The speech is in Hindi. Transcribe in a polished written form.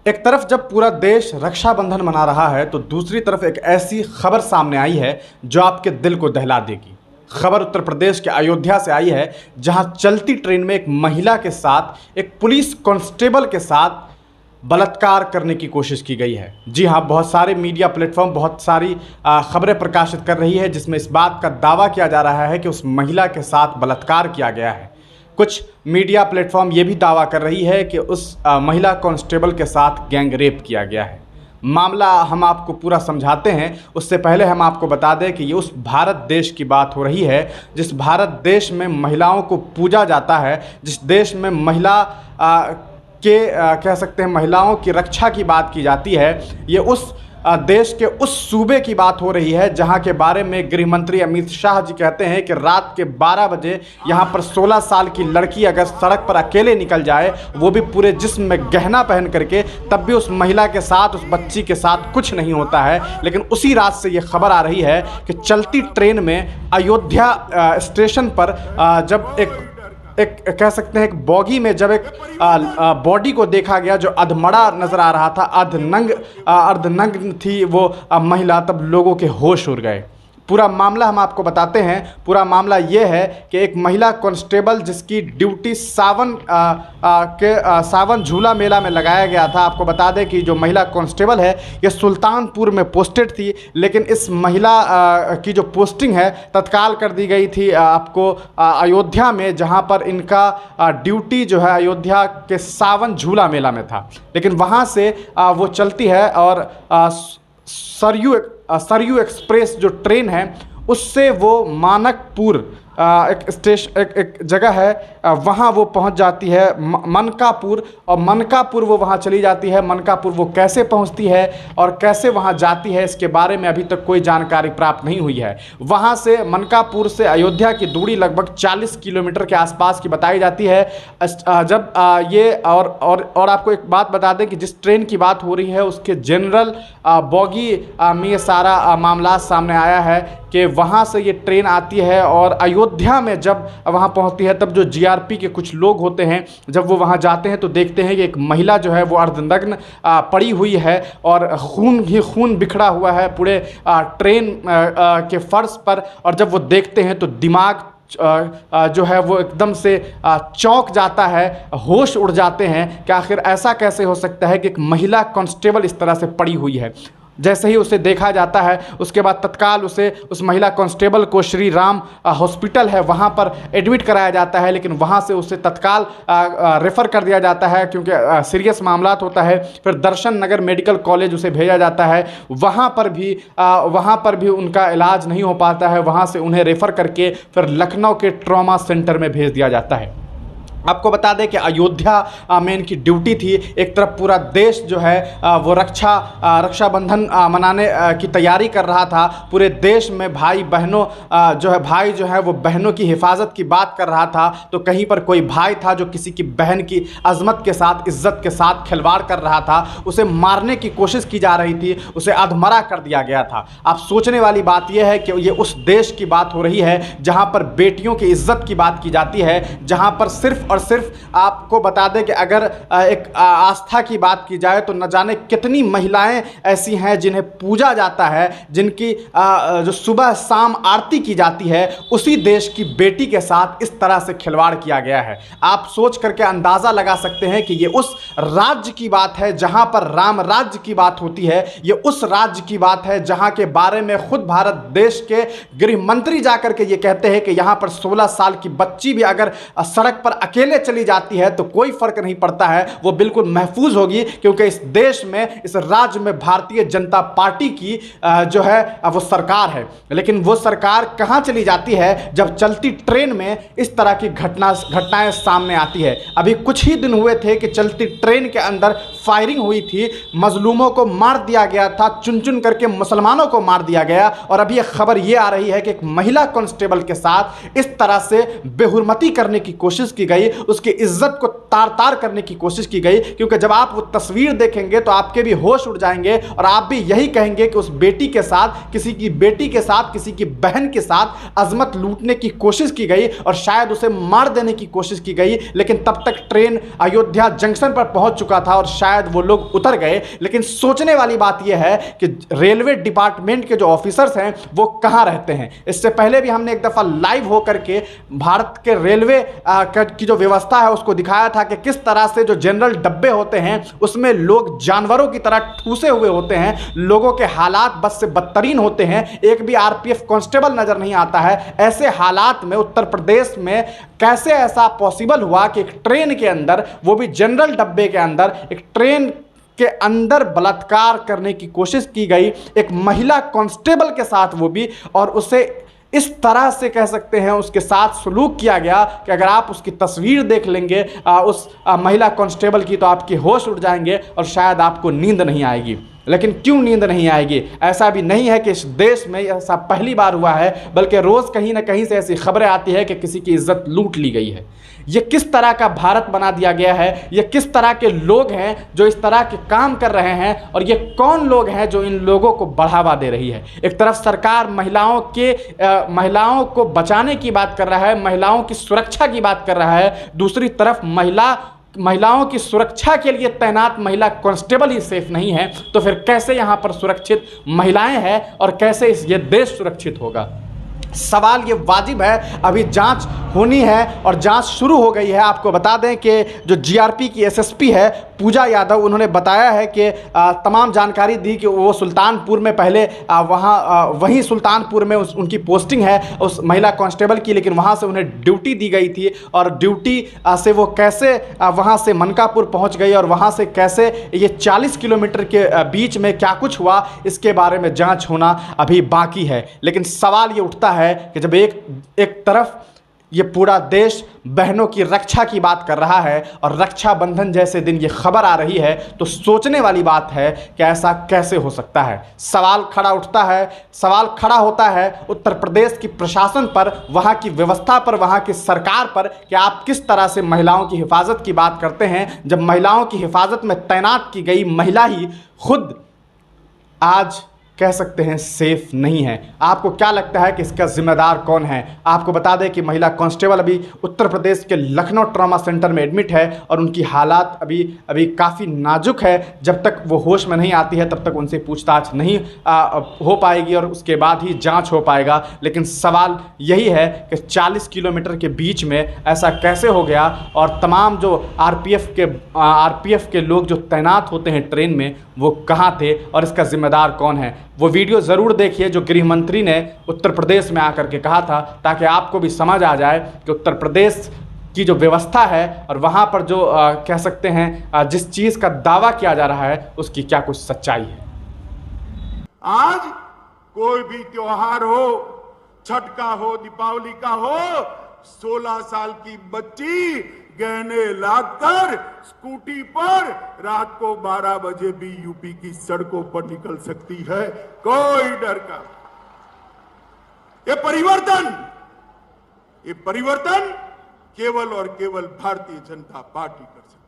एक तरफ जब पूरा देश रक्षाबंधन मना रहा है तो दूसरी तरफ एक ऐसी खबर सामने आई है जो आपके दिल को दहला देगी। खबर उत्तर प्रदेश के अयोध्या से आई है, जहां चलती ट्रेन में एक महिला के साथ एक पुलिस कांस्टेबल के साथ बलात्कार करने की कोशिश की गई है। जी हाँ, बहुत सारे मीडिया प्लेटफॉर्म बहुत सारी खबरें प्रकाशित कर रही है जिसमें इस बात का दावा किया जा रहा है कि उस महिला के साथ बलात्कार किया गया है। कुछ मीडिया प्लेटफॉर्म ये भी दावा कर रही है कि उस महिला कांस्टेबल के साथ गैंग रेप किया गया है। मामला हम आपको पूरा समझाते हैं, उससे पहले हम आपको बता दें कि ये उस भारत देश की बात हो रही है जिस भारत देश में महिलाओं को पूजा जाता है, जिस देश में कह सकते हैं महिलाओं की रक्षा की बात की जाती है। ये उस देश के उस सूबे की बात हो रही है जहां के बारे में गृह मंत्री अमित शाह जी कहते हैं कि रात के 12 बजे यहां पर 16 साल की लड़की अगर सड़क पर अकेले निकल जाए, वो भी पूरे जिस्म में गहना पहन करके, तब भी उस महिला के साथ, उस बच्ची के साथ कुछ नहीं होता है। लेकिन उसी रात से ये खबर आ रही है कि चलती ट्रेन में अयोध्या स्टेशन पर जब एक कह सकते हैं एक बॉगी में जब एक बॉडी को देखा गया जो अधमरा नजर आ रहा था, अर्धनग्न थी वो महिला, तब लोगों के होश उड़ गए। पूरा मामला हम आपको बताते हैं। पूरा मामला ये है कि एक महिला कांस्टेबल जिसकी ड्यूटी सावन झूला मेला में लगाया गया था। आपको बता दें कि जो महिला कांस्टेबल है ये सुल्तानपुर में पोस्टेड थी, लेकिन इस महिला की जो पोस्टिंग है तत्काल कर दी गई थी आपको अयोध्या में, जहां पर इनका ड्यूटी जो है अयोध्या के सावन झूला मेला में था। लेकिन वहां से वो चलती है और सरयू एक्सप्रेस जो ट्रेन है उससे वो मानकपुर एक जगह है, वहाँ वो पहुँच जाती है मनकापुर, और मनकापुर वो वहाँ चली जाती है। मनकापुर वो कैसे पहुँचती है और कैसे वहाँ जाती है, इसके बारे में अभी तक कोई जानकारी प्राप्त नहीं हुई है। वहाँ से मनकापुर से अयोध्या की दूरी लगभग 40 किलोमीटर के आसपास की बताई जाती है। जब ये और आपको एक बात बता दें कि जिस ट्रेन की बात हो रही है उसके जनरल बॉगी में ये सारा मामला सामने आया है कि वहाँ से ये ट्रेन आती है और अयोध्या में जब वहाँ पहुँचती है तब जो जीआरपी के कुछ लोग होते हैं जब वो वहाँ जाते हैं तो देखते हैं कि एक महिला जो है वो अर्धनग्न पड़ी हुई है और खून ही खून बिखरा हुआ है पूरे ट्रेन के फर्श पर। और जब वो देखते हैं तो दिमाग जो है वो एकदम से चौंक जाता है, होश उड़ जाते हैं कि आखिर ऐसा कैसे हो सकता है कि एक महिला कांस्टेबल इस तरह से पड़ी हुई है। जैसे ही उसे देखा जाता है उसके बाद तत्काल उस महिला कांस्टेबल को श्री राम हॉस्पिटल है वहाँ पर एडमिट कराया जाता है, लेकिन वहाँ से उसे तत्काल रेफ़र कर दिया जाता है क्योंकि सीरियस मामला होता है। फिर दर्शन नगर मेडिकल कॉलेज उसे भेजा जाता है, वहाँ पर भी उनका इलाज नहीं हो पाता है। वहाँ से उन्हें रेफ़र करके फिर लखनऊ के ट्रॉमा सेंटर में भेज दिया जाता है। आपको बता दें कि अयोध्या में इनकी ड्यूटी थी। एक तरफ पूरा देश जो है वो रक्षाबंधन मनाने की तैयारी कर रहा था। पूरे देश में भाई जो है वो बहनों की हिफाजत की बात कर रहा था, तो कहीं पर कोई भाई था जो किसी की बहन की अजमत के साथ, इज्जत के साथ खिलवाड़ कर रहा था। उसे मारने की कोशिश की जा रही थी, उसे अधमरा कर दिया गया था। आप सोचने वाली बात यह है कि ये उस देश की बात हो रही है जहाँ पर बेटियों की इज्जत की बात की जाती है, जहाँ पर सिर्फ और सिर्फ आपको बता दें कि अगर एक आस्था की बात की जाए तो न जाने कितनी महिलाएं ऐसी हैं जिन्हें पूजा जाता है, जिनकी जो सुबह शाम आरती की जाती है, उसी देश की बेटी के साथ इस तरह से खिलवाड़ किया गया है। आप सोच करके अंदाज़ा लगा सकते हैं कि ये उस राज्य की बात है जहां पर राम राज्य की बात होती है। ये उस राज्य की बात है जहां के बारे में खुद भारत देश के गृह मंत्री जाकर के ये कहते हैं कि यहां पर 16 साल की बच्ची भी अगर सड़क पर अकेले चली जाती है तो कोई फर्क नहीं पड़ता है, वो बिल्कुल महफूज होगी, क्योंकि इस देश में, इस राज्य में भारतीय जनता पार्टी की जो है वो सरकार है। लेकिन वो सरकार कहां चली जाती है जब चलती ट्रेन में इस तरह की घटनाएं सामने आती है। अभी कुछ ही दिन हुए थे कि चलती ट्रेन के अंदर फायरिंग हुई थी, मजलूमों को मार दिया गया था, चुन चुन करके मुसलमानों को मार दिया गया। और अभी एक खबर ये आ रही है कि एक महिला कांस्टेबल के साथ इस तरह से बेहुरमती करने की कोशिश की गई, उसकी इज्जत को तार तार करने की कोशिश की गई, क्योंकि जब आप वो तस्वीर देखेंगे तो आपके भी होश उड़ जाएंगे और आप भी यही कहेंगे कि उस बेटी के साथ, किसी की बेटी के साथ, किसी की बहन के साथ अजमत लूटने की कोशिश की गई और शायद उसे मार देने की कोशिश की गई। लेकिन तब तक ट्रेन अयोध्या जंक्शन पर पहुंच चुका था और शायद वो लोग उतर गए। लेकिन सोचने वाली बात यह है कि रेलवे डिपार्टमेंट के जो ऑफिसर्स हैं वो कहां रहते हैं। इससे पहले भी हमने एक दफा लाइव होकर के भारत के रेलवे की जो व्यवस्था है उसको दिखाया था कि किस तरह से जो जनरल डब्बे होते हैं उसमें लोग जानवरों की तरह ठूसे हुए होते हैं, लोगों के हालात बस से बदतरीन होते हैं, एक भी आरपीएफ कांस्टेबल नजर नहीं आता है। ऐसे हालात में उत्तर प्रदेश में कैसे ऐसा पॉसिबल हुआ कि एक ट्रेन के अंदर, वो भी जनरल डब्बे के अंदर, एक ट्रेन के अंदर बलात्कार करने की कोशिश की गई एक महिला कांस्टेबल के साथ, वो भी, और उसे इस तरह से कह सकते हैं उसके साथ सलूक किया गया कि अगर आप उसकी तस्वीर देख लेंगे उस महिला कांस्टेबल की तो आपके होश उड़ जाएंगे और शायद आपको नींद नहीं आएगी। लेकिन क्यों नींद नहीं आएगी? ऐसा भी नहीं है कि इस देश में ऐसा पहली बार हुआ है, बल्कि रोज़ कहीं ना कहीं से ऐसी खबरें आती है कि किसी की इज्जत लूट ली गई है। ये किस तरह का भारत बना दिया गया है? ये किस तरह के लोग हैं जो इस तरह के काम कर रहे हैं? और ये कौन लोग हैं जो इन लोगों को बढ़ावा दे रही है? एक तरफ सरकार महिलाओं को बचाने की बात कर रहा है, महिलाओं की सुरक्षा की बात कर रहा है, दूसरी तरफ महिलाओं की सुरक्षा के लिए तैनात महिला कांस्टेबल ही सेफ नहीं है, तो फिर कैसे यहाँ पर सुरक्षित महिलाएं हैं और कैसे ये देश सुरक्षित होगा? सवाल ये वाजिब है। अभी जांच होनी है और जांच शुरू हो गई है। आपको बता दें कि जो जीआरपी की एसएसपी है पूजा यादव, उन्होंने बताया है कि तमाम जानकारी दी कि वो सुल्तानपुर में पहले वहीं सुल्तानपुर में उनकी पोस्टिंग है उस महिला कांस्टेबल की, लेकिन वहाँ से उन्हें ड्यूटी दी गई थी और ड्यूटी से वो कैसे वहाँ से मनकापुर पहुँच गई और वहाँ से कैसे ये 40 किलोमीटर के बीच में क्या कुछ हुआ, इसके बारे में जाँच होना अभी बाकी है। लेकिन सवाल ये उठता है कि जब एक तरफ ये पूरा देश बहनों की रक्षा की बात कर रहा है और रक्षाबंधन जैसे दिन ये खबर आ रही है, तो सोचने वाली बात है कि ऐसा कैसे हो सकता है। सवाल खड़ा होता है उत्तर प्रदेश की प्रशासन पर, वहाँ की व्यवस्था पर, वहाँ की सरकार पर कि आप किस तरह से महिलाओं की हिफाजत की बात करते हैं, जब महिलाओं की हिफाजत में तैनात की गई महिला ही खुद आज कह सकते हैं सेफ नहीं है। आपको क्या लगता है कि इसका जिम्मेदार कौन है? आपको बता दें कि महिला कांस्टेबल अभी उत्तर प्रदेश के लखनऊ ट्रॉमा सेंटर में एडमिट है और उनकी हालात अभी काफ़ी नाजुक है। जब तक वो होश में नहीं आती है तब तक उनसे पूछताछ नहीं हो पाएगी और उसके बाद ही जांच हो पाएगा। लेकिन सवाल यही है कि 40 किलोमीटर के बीच में ऐसा कैसे हो गया और तमाम जो आरपीएफ के लोग जो तैनात होते हैं ट्रेन में वो कहाँ थे और इसका जिम्मेदार कौन है? वो वीडियो ज़रूर देखिए जो गृह मंत्री ने उत्तर प्रदेश में आकर के कहा था, ताकि आपको भी समझ आ जाए कि उत्तर प्रदेश की जो व्यवस्था है और वहाँ पर जो कह सकते हैं जिस चीज़ का दावा किया जा रहा है उसकी क्या कुछ सच्चाई है। आज कोई भी त्योहार हो, छठ का हो, दीपावली का हो, 16 साल की बच्ची गहने लाकर स्कूटी पर रात को 12 बजे भी यूपी की सड़कों पर निकल सकती है, कोई डर का। ये परिवर्तन केवल और केवल भारतीय जनता पार्टी कर सकती है।